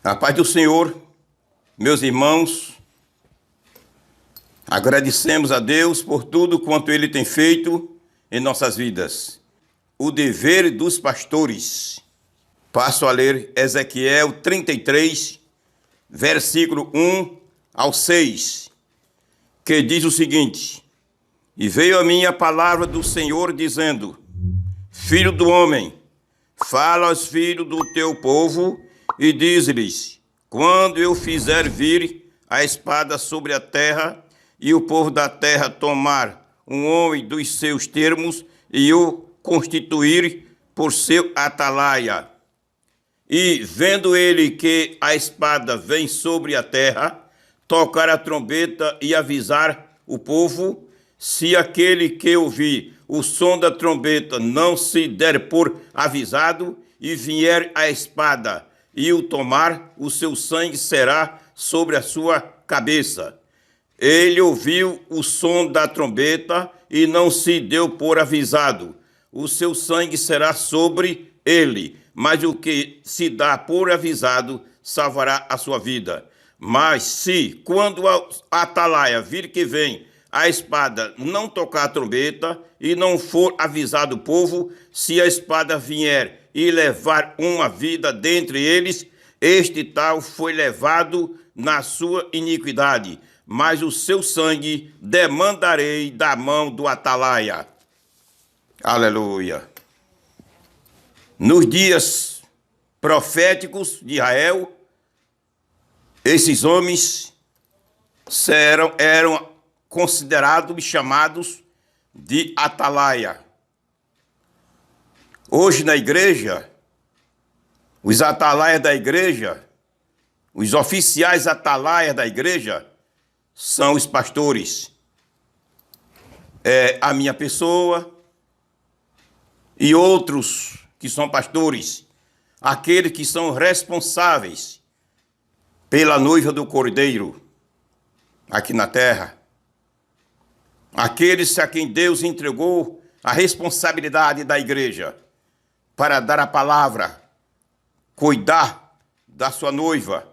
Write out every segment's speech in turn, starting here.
A paz do Senhor, meus irmãos, agradecemos a Deus por tudo quanto Ele tem feito em nossas vidas. O dever dos pastores. Passo a ler Ezequiel 33, versículo 1 ao 6, que diz o seguinte: E veio a mim a palavra do Senhor dizendo: Filho do homem, fala aos filhos do teu povo e diz-lhes: Quando eu fizer vir a espada sobre a terra, e o povo da terra tomar um homem dos seus termos e o constituir por seu atalaia, e vendo ele que a espada vem sobre a terra, tocar a trombeta e avisar o povo, se aquele que ouvir o som da trombeta não se der por avisado, e vier a espada e o tomar, o seu sangue será sobre a sua cabeça. Ele ouviu o som da trombeta e não se deu por avisado. O seu sangue será sobre ele, mas o que se dá por avisado salvará a sua vida. Mas se, quando a atalaia vir que vem a espada, não tocar a trombeta e não for avisado o povo, se a espada vier e levar uma vida dentre eles, este tal foi levado na sua iniquidade, mas o seu sangue demandarei da mão do atalaia. Aleluia. Nos dias proféticos de Israel, esses homens eram considerados e chamados de atalaia. Hoje na igreja, os atalaias da igreja, os oficiais atalaias da igreja, são os pastores. É a minha pessoa e outros que são pastores, aqueles que são responsáveis pela noiva do Cordeiro aqui na terra, aqueles a quem Deus entregou a responsabilidade da igreja para dar a palavra, cuidar da sua noiva,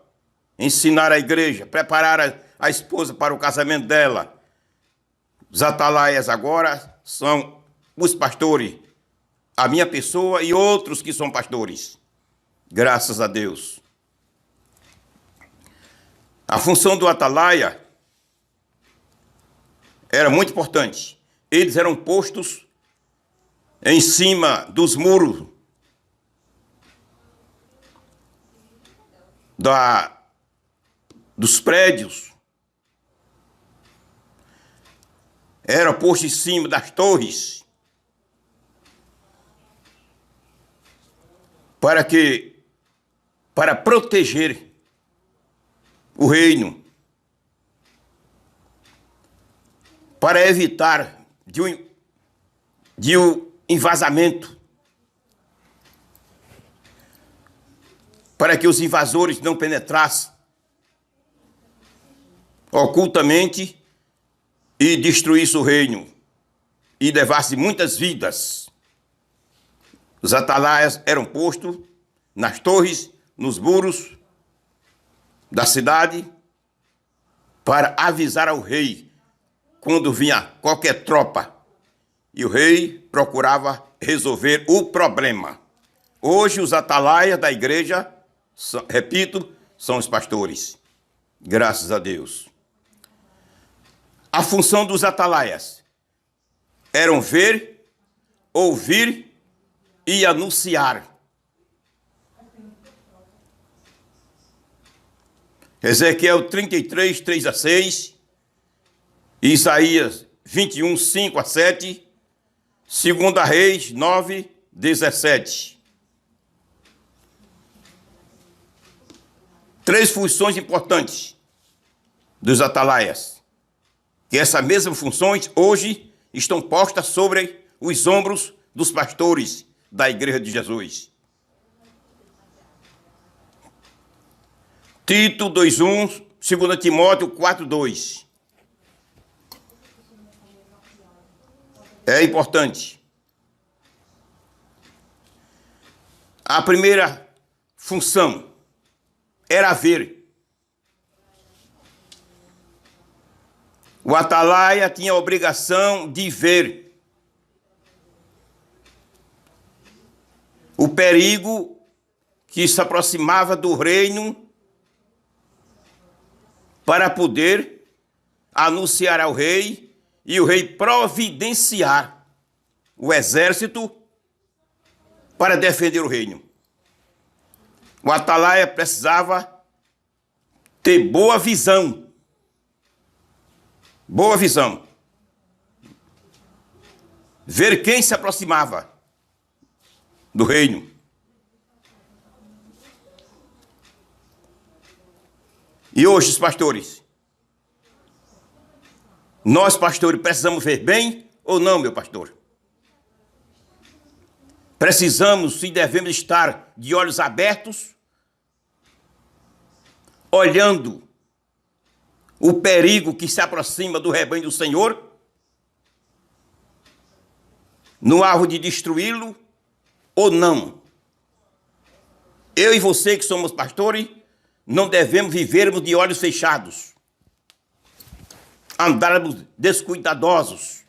ensinar a igreja, preparar a esposa para o casamento dela. Os atalaias agora são os pastores, a minha pessoa e outros que são pastores. Graças a Deus. A função do atalaia era muito importante. Eles eram postos em cima dos muros dos prédios. Era posto em cima das torres para proteger o reino, para evitar de um envasamento, para que os invasores não penetrassem ocultamente e destruíssem o reino e levassem muitas vidas. Os atalaias eram postos nas torres, nos muros da cidade, para avisar ao rei quando vinha qualquer tropa, e o rei procurava resolver o problema. Hoje os atalaias da igreja, repito, são os pastores. Graças a Deus. A função dos atalaias eram ver, ouvir e anunciar. Ezequiel 33, 3 a 6, Isaías 21, 5 a 7, 2 Reis 9, 17. Três funções importantes dos atalaias, que essas mesmas funções hoje estão postas sobre os ombros dos pastores da Igreja de Jesus. Tito 2:1, 2 Timóteo 4:2. É importante. A primeira função era ver. O atalaia tinha a obrigação de ver o perigo que se aproximava do reino para poder anunciar ao rei e o rei providenciar o exército para defender o reino. O atalaia precisava ter boa visão. Boa visão. Ver quem se aproximava do reino. E hoje, os pastores, nós, pastores, precisamos ver bem ou não, meu pastor? Precisamos e devemos estar de olhos abertos, olhando o perigo que se aproxima do rebanho do Senhor, no alvo de destruí-lo ou não. Eu e você que somos pastores, não devemos vivermos de olhos fechados, andarmos descuidadosos.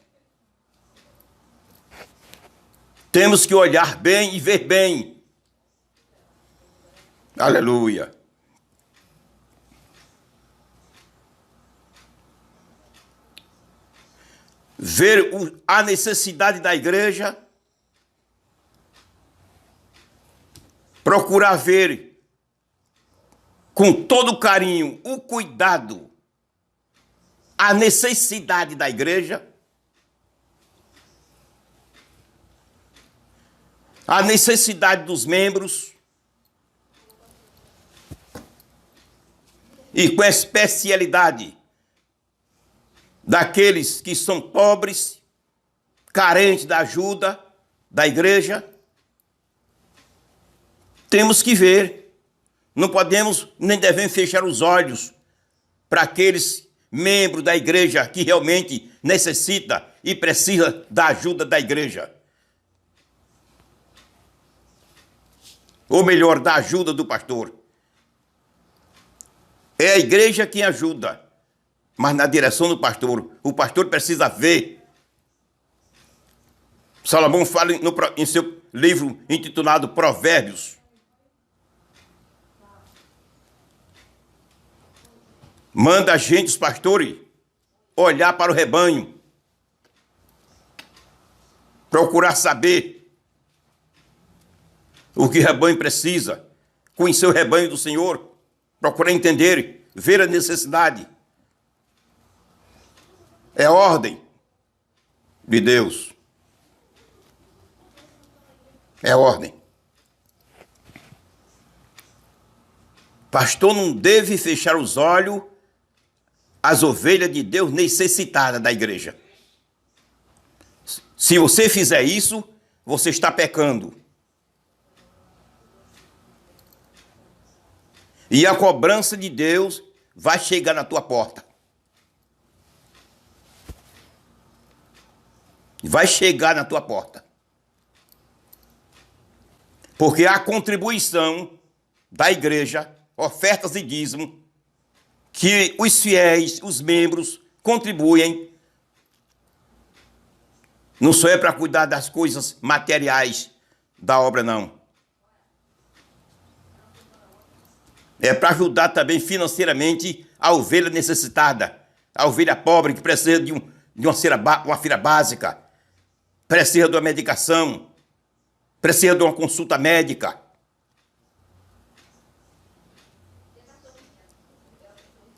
Temos que olhar bem e ver bem. Aleluia. Ver a necessidade da igreja, procurar ver com todo carinho o cuidado, a necessidade da igreja, a necessidade dos membros, e com especialidade daqueles que são pobres, carentes da ajuda da igreja. Temos que ver, não podemos nem devemos fechar os olhos para aqueles membros da igreja que realmente necessita e precisa da ajuda da igreja. Ou melhor, da ajuda do pastor. É a igreja quem ajuda, mas na direção do pastor. O pastor precisa ver. Salomão fala em seu livro intitulado Provérbios. Manda a gente, os pastores, olhar para o rebanho, procurar saber o que o rebanho precisa, conhecer o rebanho do Senhor, procurar entender, ver a necessidade. É ordem de Deus. É ordem. Pastor não deve fechar os olhos às ovelhas de Deus necessitadas da igreja. Se você fizer isso, você está pecando. E a cobrança de Deus vai chegar na tua porta. Vai chegar na tua porta. Porque a contribuição da igreja, ofertas e dízimo, que os fiéis, os membros, contribuem, não só é para cuidar das coisas materiais da obra, não. É para ajudar também financeiramente a ovelha necessitada, a ovelha pobre que precisa de uma feira básica, precisa de uma medicação, precisa de uma consulta médica.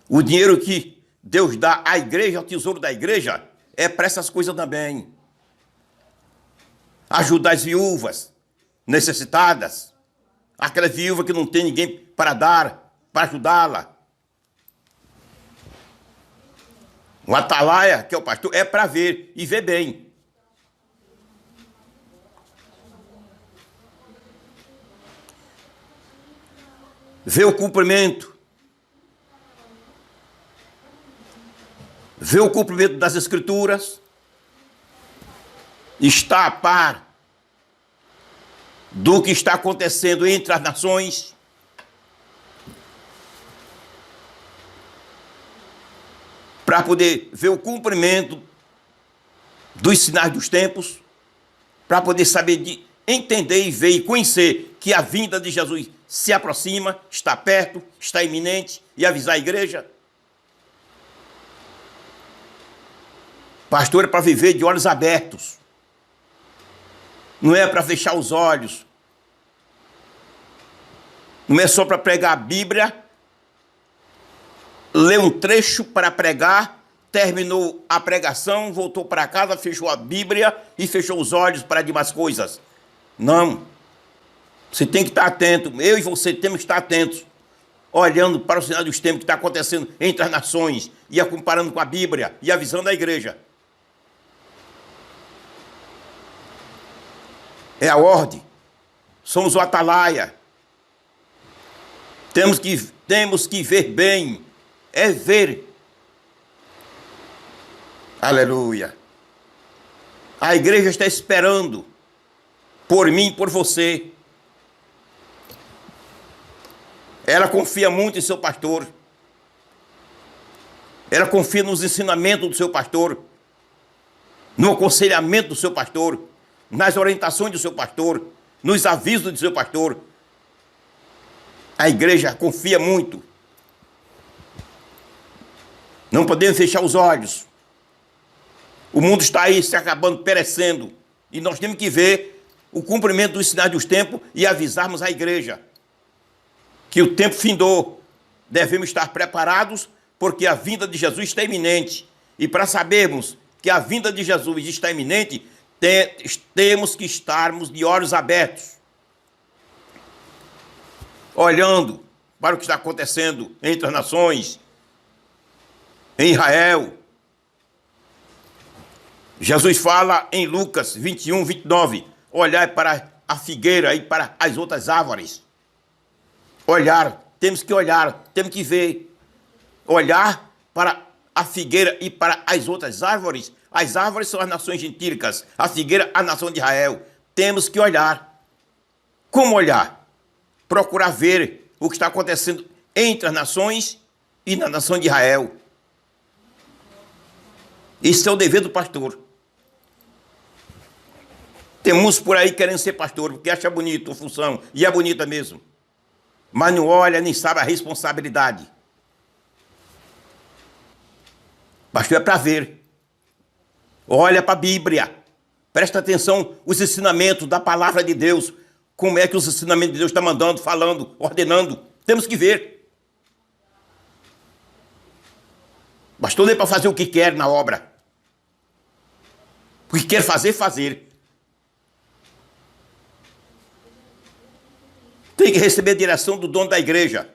O dinheiro que Deus dá à igreja, ao tesouro da igreja, é para essas coisas também. Ajudar as viúvas necessitadas, aquela viúva que não tem ninguém para dar, para ajudá-la. O atalaia, que é o pastor, é para ver e ver bem. Ver o cumprimento. Ver o cumprimento das Escrituras. Está a par do que está acontecendo entre as nações. para poder ver o cumprimento dos sinais dos tempos, para poder saber, entender e ver e conhecer que a vinda de Jesus se aproxima, está perto, está iminente, e avisar a igreja. Pastor, é para viver de olhos abertos. Não é para fechar os olhos. Não é só para pregar a Bíblia, ler um trecho para pregar, terminou a pregação, voltou para casa, fechou a Bíblia e fechou os olhos para demais coisas. Não. Você tem que estar atento. Eu e você temos que estar atentos. Olhando para o sinal dos tempos que está acontecendo entre as nações. E a comparando com a Bíblia e avisando a igreja. É a ordem. Somos o atalaia. Temos que ver bem. É ver. Aleluia. A igreja está esperando por mim, por você. Ela confia muito em seu pastor. Ela confia nos ensinamentos do seu pastor, no aconselhamento do seu pastor, nas orientações do seu pastor, nos avisos do seu pastor. A igreja confia muito. Não podemos fechar os olhos. O mundo está aí se acabando, perecendo. E nós temos que ver o cumprimento dos sinais dos tempos e avisarmos a igreja que o tempo findou. Devemos estar preparados porque a vinda de Jesus está iminente. E para sabermos que a vinda de Jesus está iminente, temos que estarmos de olhos abertos, olhando para o que está acontecendo entre as nações, em Israel. Jesus fala em Lucas 21, 29, olhar para a figueira e para as outras árvores. Olhar, temos que olhar, temos que ver. Olhar para a figueira e para as outras árvores. As árvores são as nações gentílicas, a figueira, a nação de Israel. Temos que olhar. Como olhar? Procurar ver o que está acontecendo entre as nações e na nação de Israel. Isso é o dever do pastor. Tem uns por aí querendo ser pastor, porque acha bonito a função, e é bonita mesmo. Mas não olha, nem sabe a responsabilidade. Pastor é para ver. Olha para a Bíblia. Presta atenção os ensinamentos da palavra de Deus. Como é que os ensinamentos de Deus estão mandando, falando, ordenando. Temos que ver. Pastor não é para fazer o que quer na obra. O que quer fazer, fazer. Tem que receber a direção do dono da igreja.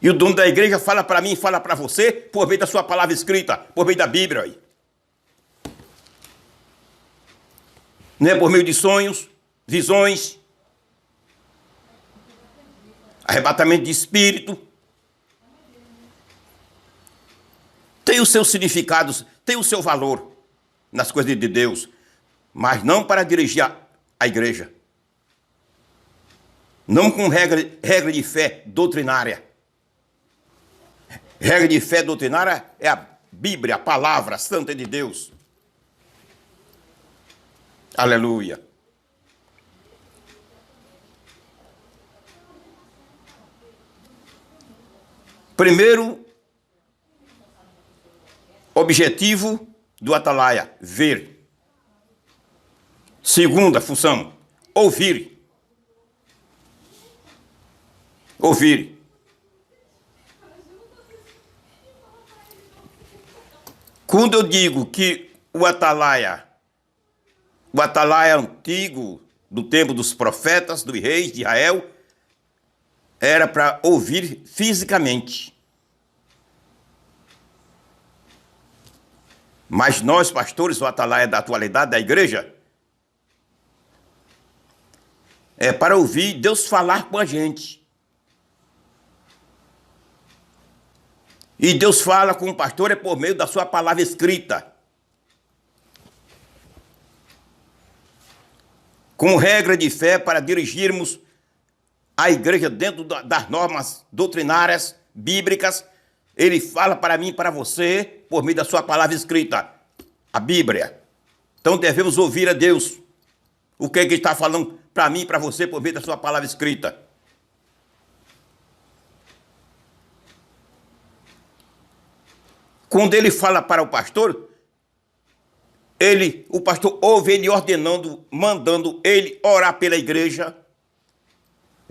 E o dono da igreja fala para mim, fala para você, por meio da sua palavra escrita, por meio da Bíblia. Aí. Não é por meio de sonhos, visões, arrebatamento de espírito. Tem os seus significados, tem o seu valor nas coisas de Deus, mas não para dirigir a igreja. Não com regra de fé doutrinária. Regra de fé doutrinária é a Bíblia, a palavra santa de Deus. Aleluia. Primeiro objetivo do atalaia, ver. Segunda função, ouvir. Ouvir. Quando eu digo que o atalaia antigo, do tempo dos profetas, dos reis de Israel, era para ouvir fisicamente. Mas nós, pastores, o atalaia da atualidade da igreja, é para ouvir Deus falar com a gente. E Deus fala com o pastor é por meio da sua palavra escrita. Com regra de fé para dirigirmos a igreja dentro das normas doutrinárias, bíblicas, Ele fala para mim e para você por meio da sua palavra escrita, a Bíblia. Então devemos ouvir a Deus. O que ele está falando para mim e para você por meio da sua palavra escrita. Quando ele fala para o pastor, o pastor ouve ele ordenando, mandando ele orar pela igreja.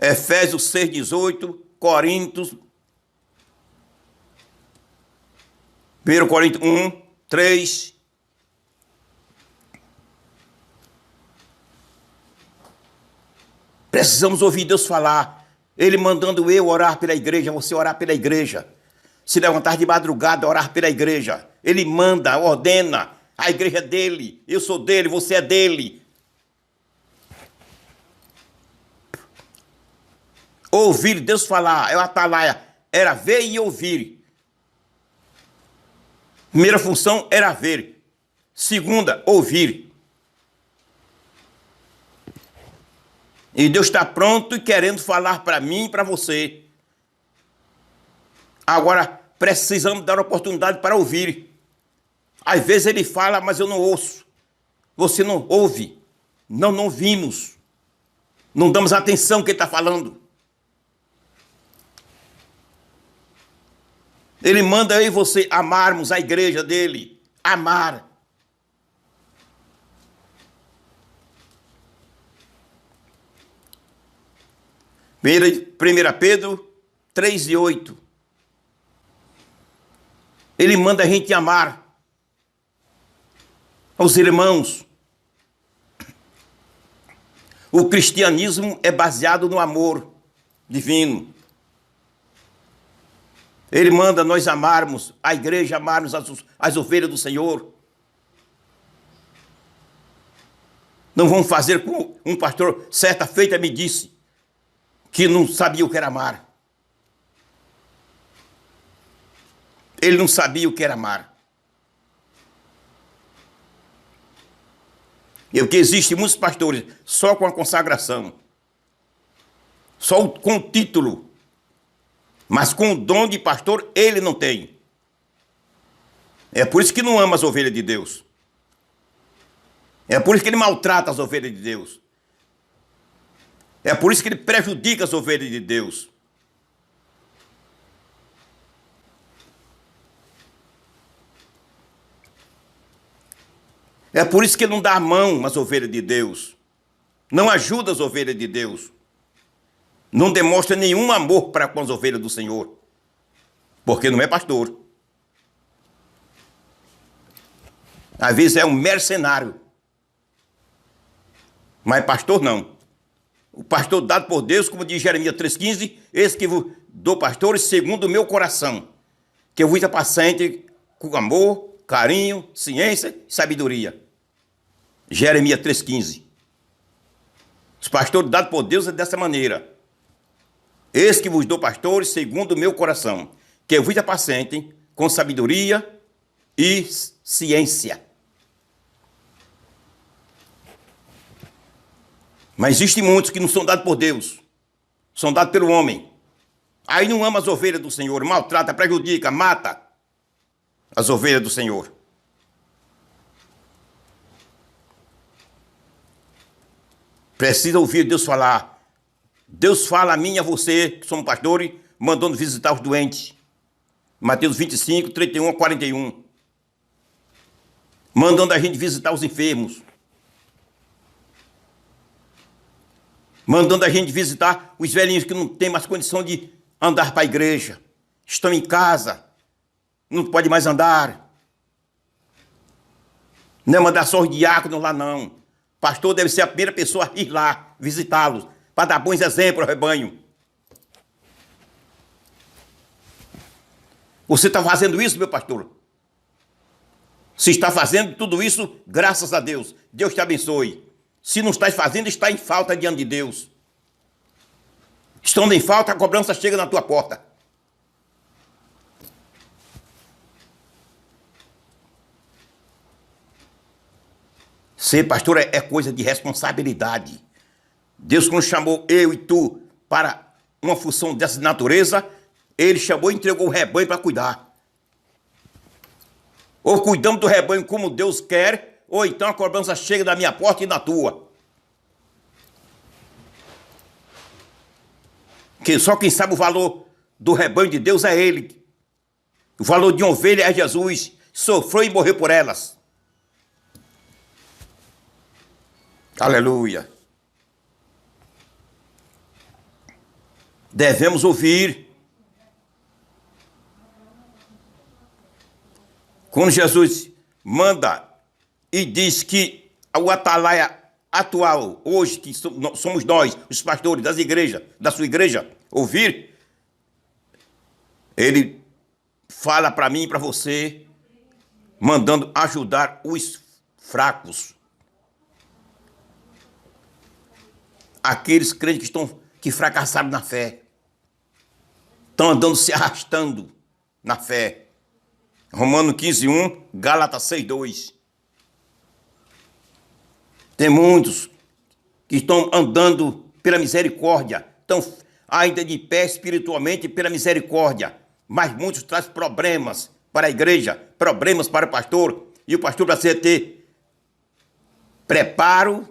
Efésios 6,18, Coríntios, 1 Coríntios 1, 3. Precisamos ouvir Deus falar. Ele mandando eu orar pela igreja, você orar pela igreja. Se levantar de madrugada, orar pela igreja. Ele manda, ordena. A igreja é dele, eu sou dele, você é dele. Ouvir Deus falar, é o atalaia. Era ver e ouvir. Primeira função era ver. Segunda, ouvir. E Deus está pronto e querendo falar para mim e para você. Agora, precisamos dar oportunidade para ouvir. Às vezes ele fala, mas eu não ouço. Você não ouve. Não ouvimos. Não damos atenção ao que ele está falando. Ele manda eu e você amarmos a igreja dele. Amar. Primeira Pedro 3:8. Ele manda a gente amar aos irmãos. O cristianismo é baseado no amor divino. Ele manda nós amarmos, a igreja amarmos as ovelhas do Senhor. Não vamos fazer como um pastor certa feita me disse, que não sabia o que era amar. Ele não sabia o que era amar. E o que existe muitos pastores só com a consagração, só com o título, mas com o dom de pastor ele não tem. É por isso que não ama as ovelhas de Deus. É por isso que ele maltrata as ovelhas de Deus. É por isso que ele prejudica as ovelhas de Deus. É por isso que ele não dá a mão às ovelhas de Deus. Não ajuda as ovelhas de Deus. Não demonstra nenhum amor para com as ovelhas do Senhor. Porque não é pastor. Às vezes é um mercenário. Mas pastor não. O pastor dado por Deus, como diz Jeremias 3,15, esse que vos dou pastores segundo o meu coração, que eu vos apacente com amor, carinho, ciência e sabedoria. Jeremias 3,15. Os pastores dados por Deus é dessa maneira. Esse que vos dou pastores segundo o meu coração, que eu vos apacentem com sabedoria e ciência. Mas existem muitos que não são dados por Deus, são dados pelo homem. Aí não ama as ovelhas do Senhor, maltrata, prejudica, mata as ovelhas do Senhor. Precisa ouvir Deus falar. Deus fala a mim e a você, que somos pastores, mandando visitar os doentes. Mateus 25, 31 a 41. Mandando a gente visitar os enfermos. Mandando a gente visitar os velhinhos que não têm mais condição de andar para a igreja. Estão em casa, não pode mais andar. Não é mandar só os diáconos lá, não. Pastor deve ser a primeira pessoa a ir lá visitá-los, para dar bons exemplos ao rebanho. Você está fazendo isso, meu pastor? Se está fazendo tudo isso, graças a Deus. Deus te abençoe. Se não estás fazendo, está em falta diante de Deus. Estando em falta, a cobrança chega na tua porta. Ser pastor é coisa de responsabilidade. Deus, quando chamou eu e tu para uma função dessa natureza, Ele chamou e entregou o rebanho para cuidar. Ou cuidamos do rebanho como Deus quer, ou então a cobrança chega da minha porta e da tua. Que só quem sabe o valor do rebanho de Deus é Ele. O valor de uma ovelha é Jesus. Sofreu e morreu por elas. Aleluia. Devemos ouvir. Quando Jesus manda e diz que o atalaia atual, hoje, que somos nós, os pastores das igrejas, da sua igreja, ouvir, ele fala para mim e para você, mandando ajudar os fracos. Aqueles crentes que fracassaram na fé. Estão andando se arrastando na fé. Romanos 15:1, Gálatas 6:2. Tem muitos que estão andando pela misericórdia, estão ainda de pé espiritualmente pela misericórdia, mas muitos trazem problemas para a igreja, problemas para o pastor, e o pastor precisa ter preparo,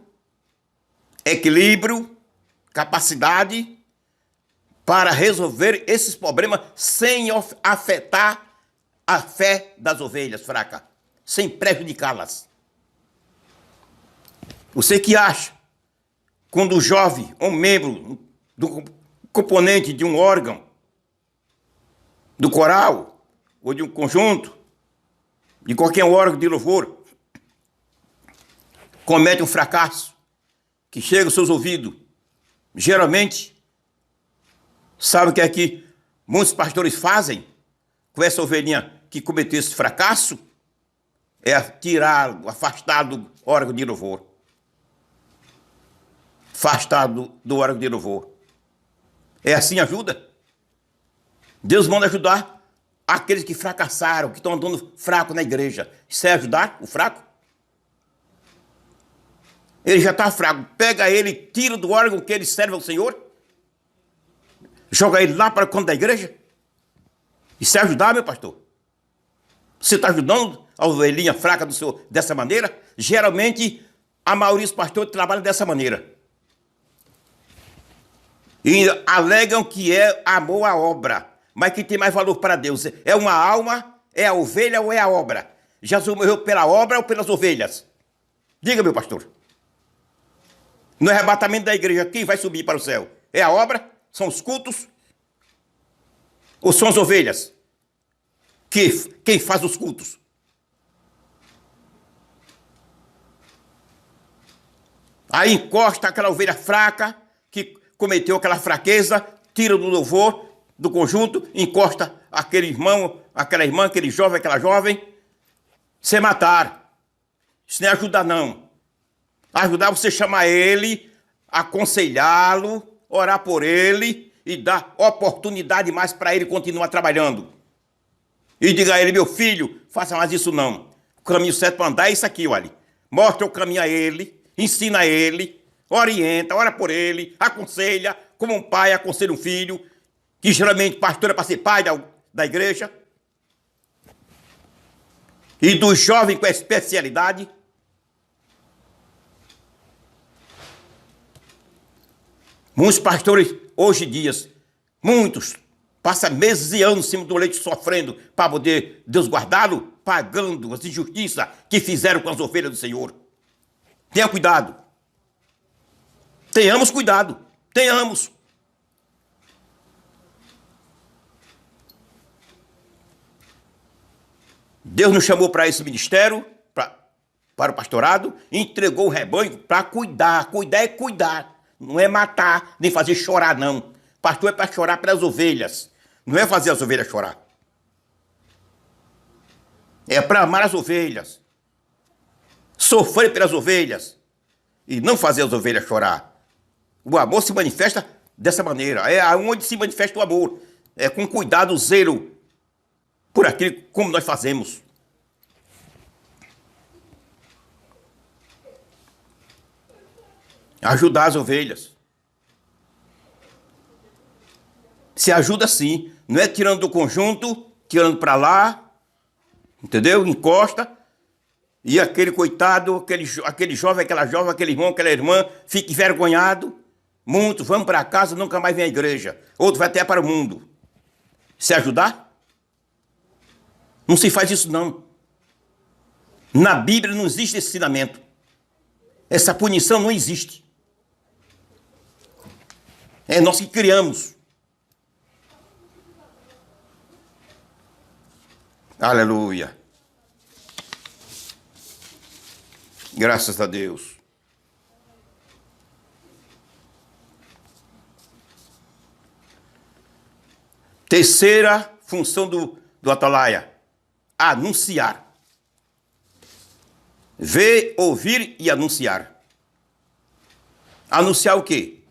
equilíbrio, capacidade para resolver esses problemas sem afetar a fé das ovelhas fracas, sem prejudicá-las. Você que acha, quando o jovem, um membro do componente de um órgão, do coral, ou de um conjunto, de qualquer órgão de louvor, comete um fracasso, que chega aos seus ouvidos, geralmente, sabe o que é que muitos pastores fazem com essa ovelhinha que cometeu esse fracasso? É tirá-lo, afastá-lo do órgão de louvor. Afastado do órgão de louvor. É assim ajuda? Deus manda ajudar aqueles que fracassaram, que estão andando fraco na igreja. Isso é ajudar o fraco? Ele já está fraco. Pega ele, tira do órgão que ele serve ao Senhor. Joga ele lá para o canto da igreja. Isso é ajudar, meu pastor? Você está ajudando a ovelhinha fraca do senhor dessa maneira? Geralmente, a maioria dos pastores trabalham dessa maneira. E alegam que é amor à obra. Mas que tem mais valor para Deus? É uma alma, é a ovelha ou é a obra? Jesus morreu pela obra ou pelas ovelhas? Diga, meu pastor. No arrebatamento da igreja, quem vai subir para o céu? É a obra? São os cultos? Ou são as ovelhas? Quem faz os cultos? Aí encosta aquela ovelha fraca, que cometeu aquela fraqueza, tira do louvor, do conjunto, encosta aquele irmão, aquela irmã, aquele jovem, aquela jovem, sem matar. Isso não é ajudar, não. Ajudar você chamar ele, aconselhá-lo, orar por ele e dar oportunidade mais para ele continuar trabalhando. E diga a ele, meu filho, faça mais isso não. O caminho certo para andar é isso aqui, olha. Mostra o caminho a ele, ensina a ele, orienta, ora por ele, aconselha, como um pai aconselha um filho, que geralmente pastor é para ser pai da igreja. E do jovem com especialidade. Muitos pastores, hoje em dia, muitos, passam meses e anos em cima do leite sofrendo para poder Deus guardá-lo, pagando as injustiças que fizeram com as ovelhas do Senhor. Tenha cuidado. Tenhamos cuidado. Tenhamos. Deus nos chamou para esse ministério, para o pastorado, e entregou o rebanho para cuidar. Cuidar é cuidar. Não é matar, nem fazer chorar, não. Pastor é para chorar pelas ovelhas. Não é fazer as ovelhas chorar. É para amar as ovelhas. Sofrer pelas ovelhas. E não fazer as ovelhas chorar. O amor se manifesta dessa maneira. É onde se manifesta o amor. É com cuidado, zelo por aquilo como nós fazemos. Ajudar as ovelhas. Se ajuda sim. Não é tirando do conjunto, tirando para lá, entendeu? Encosta. E aquele coitado, aquele jovem, aquela jovem, aquele irmão, aquela irmã, fica envergonhado. Muitos vão para casa, nunca mais vem à igreja. Outro vai até para o mundo. Se ajudar? Não se faz isso não. Na Bíblia não existe esse ensinamento. Essa punição não existe. É nós que criamos. Aleluia. Graças a Deus. Terceira função do atalaia: anunciar. Ver, ouvir e anunciar. Anunciar o quê?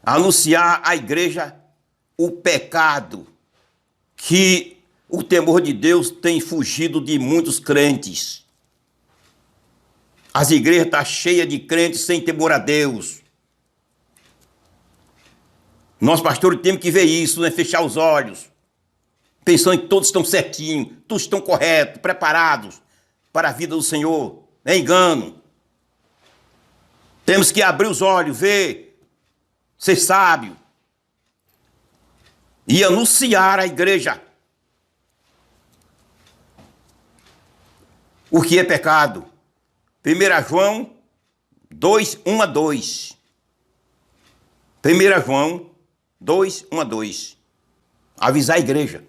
Anunciar à igreja o pecado que o temor de Deus tem fugido de muitos crentes. As igrejas estão cheias de crentes sem temor a Deus. Nós, pastores, temos que ver isso, não é fechar os olhos, pensando que todos estão certinhos, todos estão corretos, preparados para a vida do Senhor. É engano. Temos que abrir os olhos, ver, ser sábio e anunciar à igreja o que é pecado. 1 João 2, 1 a 2. 1 João 2, 1 a 2. Avisar a igreja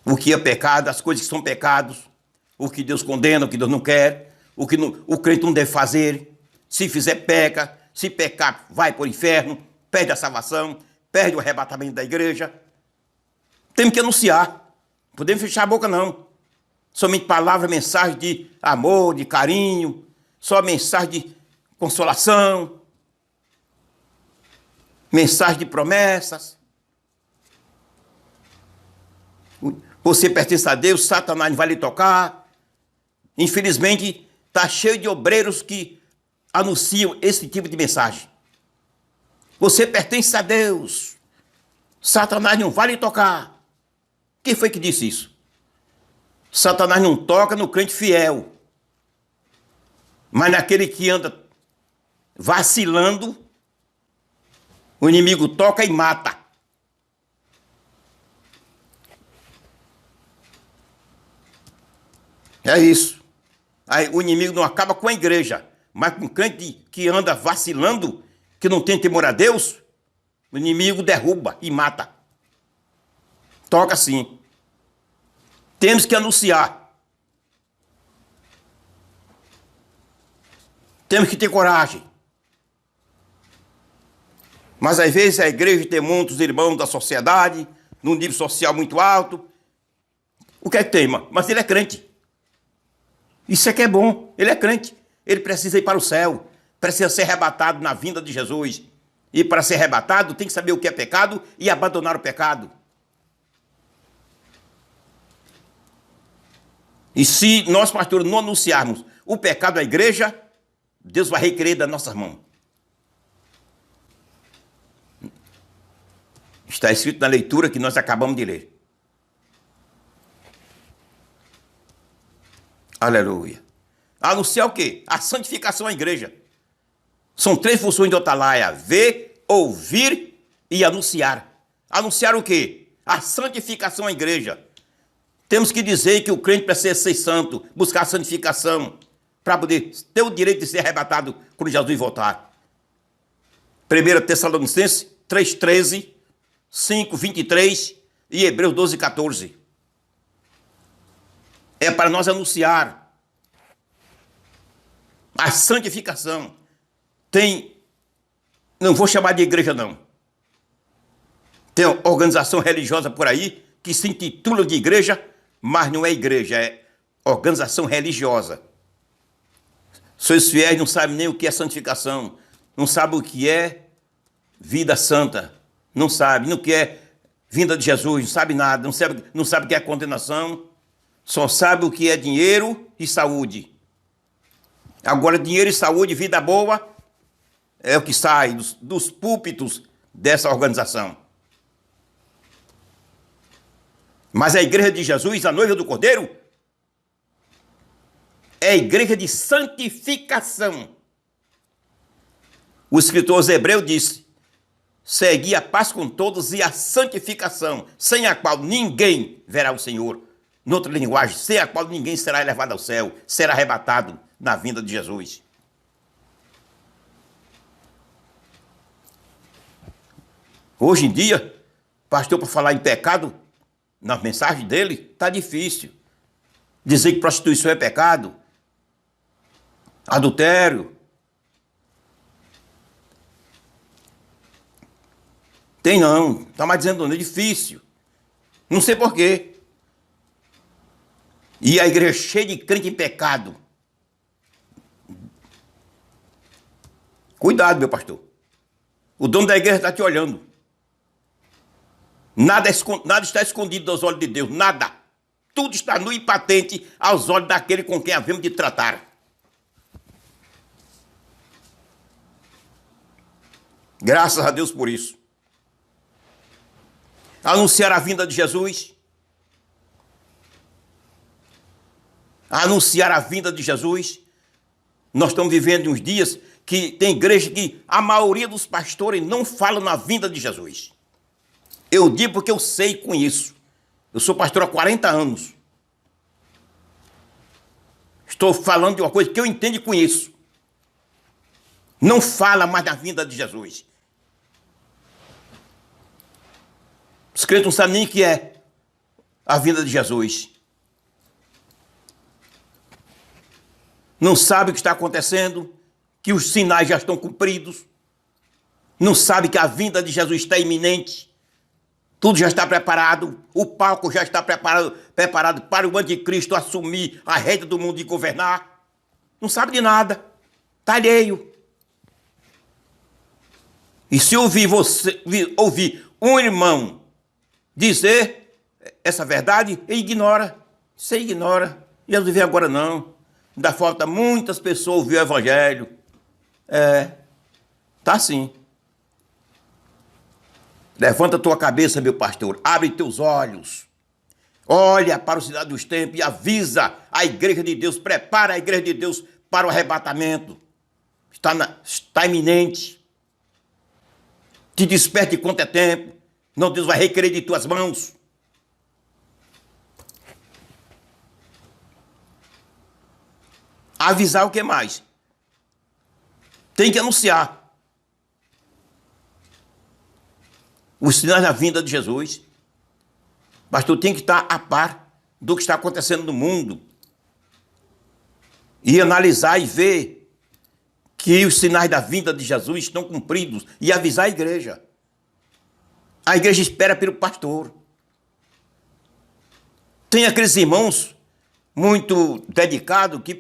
o que é pecado, as coisas que são pecados, o que Deus condena, o que Deus não quer, o que o crente não deve fazer. Se fizer, peca. Se pecar, vai para o inferno, perde a salvação, perde o arrebatamento da igreja. Temos que anunciar. Não podemos fechar a boca, não. Somente palavras, mensagem de amor, de carinho, só mensagem de consolação, mensagem de promessas. Você pertence a Deus, Satanás não vai lhe tocar. Infelizmente, está cheio de obreiros que anunciam esse tipo de mensagem. Você pertence a Deus, Satanás não vai lhe tocar. Quem foi que disse isso? Satanás não toca no crente fiel, mas naquele que anda vacilando, o inimigo toca e mata. É isso. Aí o inimigo não acaba com a igreja, mas com o crente que anda vacilando, que não tem temor a Deus, o inimigo derruba e mata. Toca sim. Temos que anunciar. Temos que ter coragem. Mas às vezes a igreja tem muitos irmãos da sociedade, num nível social muito alto. O que é que tem, irmão? Mas ele é crente. Isso é que é bom. Ele é crente. Ele precisa ir para o céu. Precisa ser arrebatado na vinda de Jesus. E para ser arrebatado tem que saber o que é pecado e abandonar o pecado. E se nós, pastores, não anunciarmos o pecado à igreja, Deus vai requerer das nossas mãos. Está escrito na leitura que nós acabamos de ler. Aleluia. Anunciar o quê? A santificação à igreja. São 3 funções de atalaia: ver, ouvir e anunciar. Anunciar o quê? A santificação à igreja. Temos que dizer que o crente precisa ser santo, buscar a santificação, para poder ter o direito de ser arrebatado quando Jesus voltar. 1 Tessalonicenses 3,13, 5,23 e Hebreus 12,14. É para nós anunciar a santificação. Não vou chamar de igreja não. Tem uma organização religiosa por aí que se intitula de igreja, mas não é igreja, é organização religiosa. Seus fiéis não sabem nem o que é santificação, não sabem o que é vida santa, não sabem o que é vinda de Jesus, não sabem nada, não sabe o que é condenação, só sabe o que é dinheiro e saúde. Agora, dinheiro e saúde, vida boa, é o que sai dos púlpitos dessa organização. Mas a igreja de Jesus, a noiva do Cordeiro, é a igreja de santificação. O escritor aos Hebreus disse: segui a paz com todos e a santificação, sem a qual ninguém verá o Senhor. Noutra linguagem, sem a qual ninguém será elevado ao céu, será arrebatado na vinda de Jesus. Hoje em dia, pastor, para falar em pecado, na mensagem dele, está difícil. Dizer que prostituição é pecado, adultério. Tem não, está mais dizendo não, é difícil. Não sei porquê. E a igreja cheia de crente em pecado. Cuidado, meu pastor. O dono da igreja está te olhando. Nada está escondido aos olhos de Deus, nada. Tudo está nu e patente aos olhos daquele com quem havemos de tratar. Graças a Deus por isso. Anunciar a vinda de Jesus. Anunciar a vinda de Jesus. Nós estamos vivendo uns dias que tem igreja que a maioria dos pastores não falam na vinda de Jesus. Eu digo porque eu sei com isso. Eu sou pastor há 40 anos. Estou falando de uma coisa que eu entendo e conheço. Não fala mais da vinda de Jesus. Os crentes não sabem nem o que é a vinda de Jesus. Não sabem o que está acontecendo, que os sinais já estão cumpridos. Não sabem que a vinda de Jesus está iminente. Tudo já está preparado, o palco já está preparado para o anticristo assumir a rédea do mundo e governar. Não sabe de nada, está alheio. E se ouvir um irmão dizer essa verdade, ele ignora. Você ignora. Jesus vem agora não. Ainda falta muitas pessoas ouvir o evangelho. Tá assim. Levanta a tua cabeça, meu pastor, abre teus olhos, olha para o sinal dos tempos e avisa a igreja de Deus, prepara a igreja de Deus para o arrebatamento. Está iminente. Te desperte quanto é tempo, não Deus vai requerer de tuas mãos. Avisar o que mais? Tem que anunciar os sinais da vinda de Jesus. Pastor, tem que estar a par do que está acontecendo no mundo. E analisar e ver que os sinais da vinda de Jesus estão cumpridos. E avisar a igreja. A igreja espera pelo pastor. Tem aqueles irmãos muito dedicados que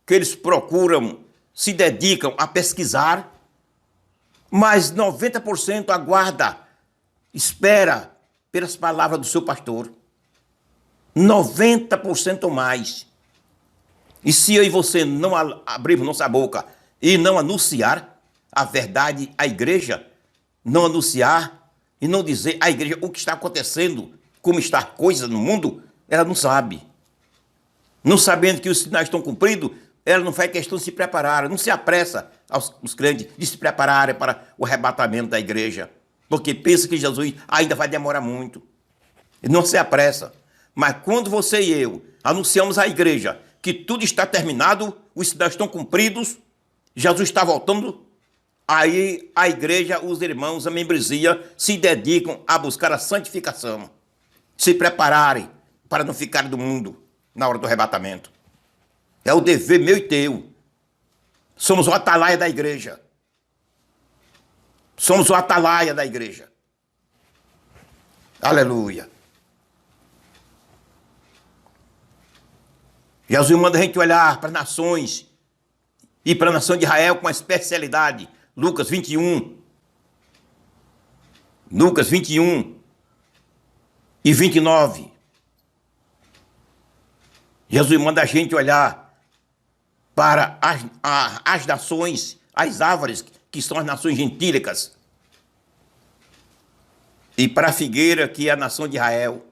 eles procuram, se dedicam a pesquisar. Mas 90% aguarda, espera pelas palavras do seu pastor. 90% ou mais. E se eu e você não abrirmos nossa boca e não anunciar a verdade à igreja, não anunciar e não dizer à igreja o que está acontecendo, como está a coisa no mundo, ela não sabe. Não sabendo que os sinais estão cumpridos, ela não faz questão de se preparar, não se apressa os crentes de se prepararem para o arrebatamento da igreja, porque pensa que Jesus ainda vai demorar muito. Ele não se apressa. Mas quando você e eu anunciamos à igreja que tudo está terminado, os sinais estão cumpridos, Jesus está voltando, aí a igreja, os irmãos, a membresia se dedicam a buscar a santificação, se prepararem para não ficarem do mundo na hora do arrebatamento. É o dever meu e teu. Somos o atalaia da igreja. Somos o atalaia da igreja. Aleluia. Jesus manda a gente olhar para as nações e para a nação de Israel com uma especialidade. Lucas 21. Lucas 21 e 29. Jesus manda a gente olhar para as nações, as árvores, que são as nações gentílicas, e para a figueira, que é a nação de Israel.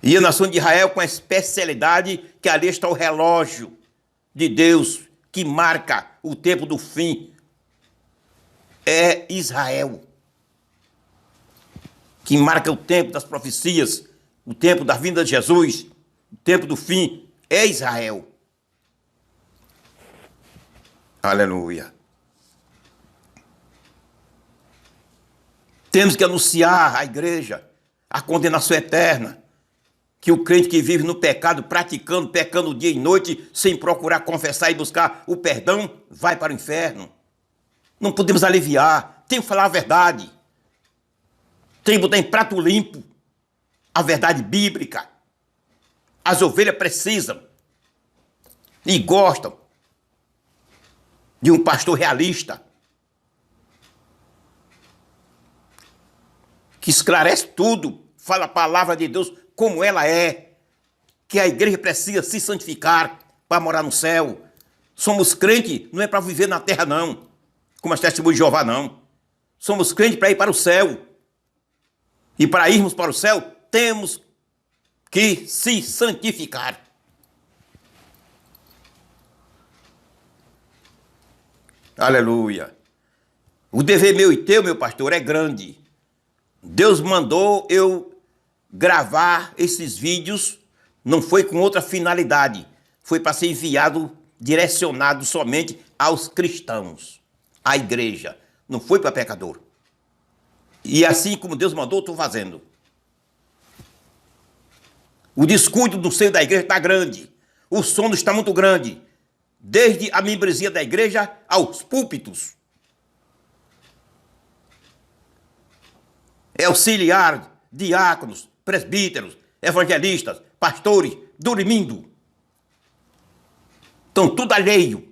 E a nação de Israel com a especialidade que ali está o relógio de Deus, que marca o tempo do fim. É Israel, que marca o tempo das profecias, o tempo da vinda de Jesus, o tempo do fim. É Israel. Aleluia. Temos que anunciar à igreja a condenação eterna, que o crente que vive no pecado, pecando dia e noite, sem procurar confessar e buscar o perdão, vai para o inferno. Não podemos aliviar, tem que falar a verdade. Tem que botar em prato limpo a verdade bíblica. As ovelhas precisam e gostam de um pastor realista, que esclarece tudo, fala a palavra de Deus como ela é, que a igreja precisa se santificar para morar no céu. Somos crentes, não é para viver na terra não, como as testemunhas de Jeová não. Somos crentes para ir para o céu. E para irmos para o céu, temos que se santificar. Aleluia. O dever meu e teu, meu pastor, é grande. Deus mandou eu gravar esses vídeos, não foi com outra finalidade, foi para ser enviado, direcionado somente aos cristãos, à igreja, não foi para pecador. E assim como Deus mandou, estou fazendo. O descuido do seio da igreja está grande, o sono está muito grande, desde a membresia da igreja aos púlpitos. É auxiliar, diáconos, presbíteros, evangelistas, pastores, dormindo. Estão tudo alheio.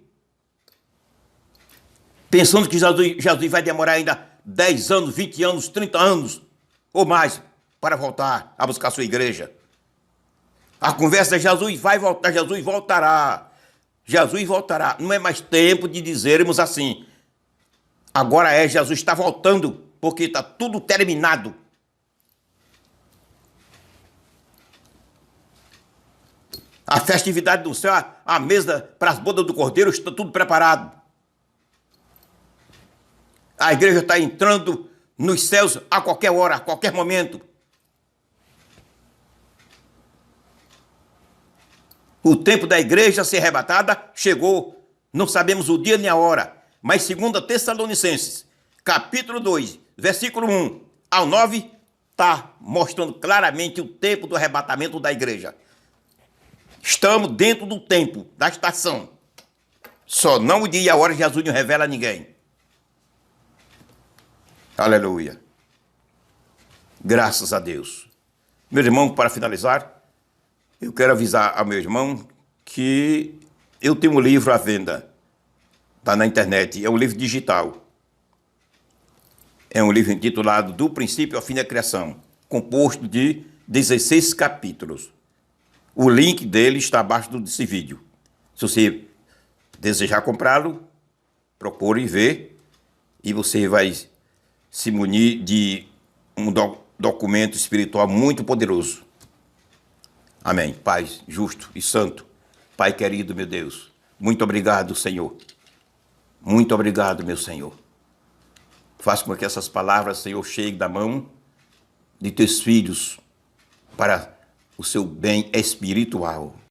Pensando que Jesus vai demorar ainda 10 anos, 20 anos, 30 anos ou mais para voltar a buscar a sua igreja. A conversa é Jesus vai voltar, Jesus voltará. Jesus voltará. Não é mais tempo de dizermos assim. Agora Jesus está voltando, porque está tudo terminado. A festividade do céu, a mesa para as bodas do Cordeiro, está tudo preparado. A igreja está entrando nos céus a qualquer hora, a qualquer momento. O tempo da igreja ser arrebatada chegou. Não sabemos o dia nem a hora. Mas 2 Tessalonicenses, capítulo 2, versículo 1 ao 9, está mostrando claramente o tempo do arrebatamento da igreja. Estamos dentro do tempo, da estação. Só não o dia e a hora Jesus não revela a ninguém. Aleluia. Graças a Deus. Meu irmão, para finalizar, eu quero avisar ao meu irmão que eu tenho um livro à venda. Está na internet, é um livro digital. É um livro intitulado Do Princípio ao Fim da Criação, composto de 16 capítulos. O link dele está abaixo desse vídeo. Se você desejar comprá-lo, procure ver e você vai se munir de um documento espiritual muito poderoso. Amém. Pai justo e santo, Pai querido, meu Deus, muito obrigado, Senhor. Muito obrigado, meu Senhor. Faça com que essas palavras, Senhor, cheguem da mão de teus filhos para o seu bem espiritual.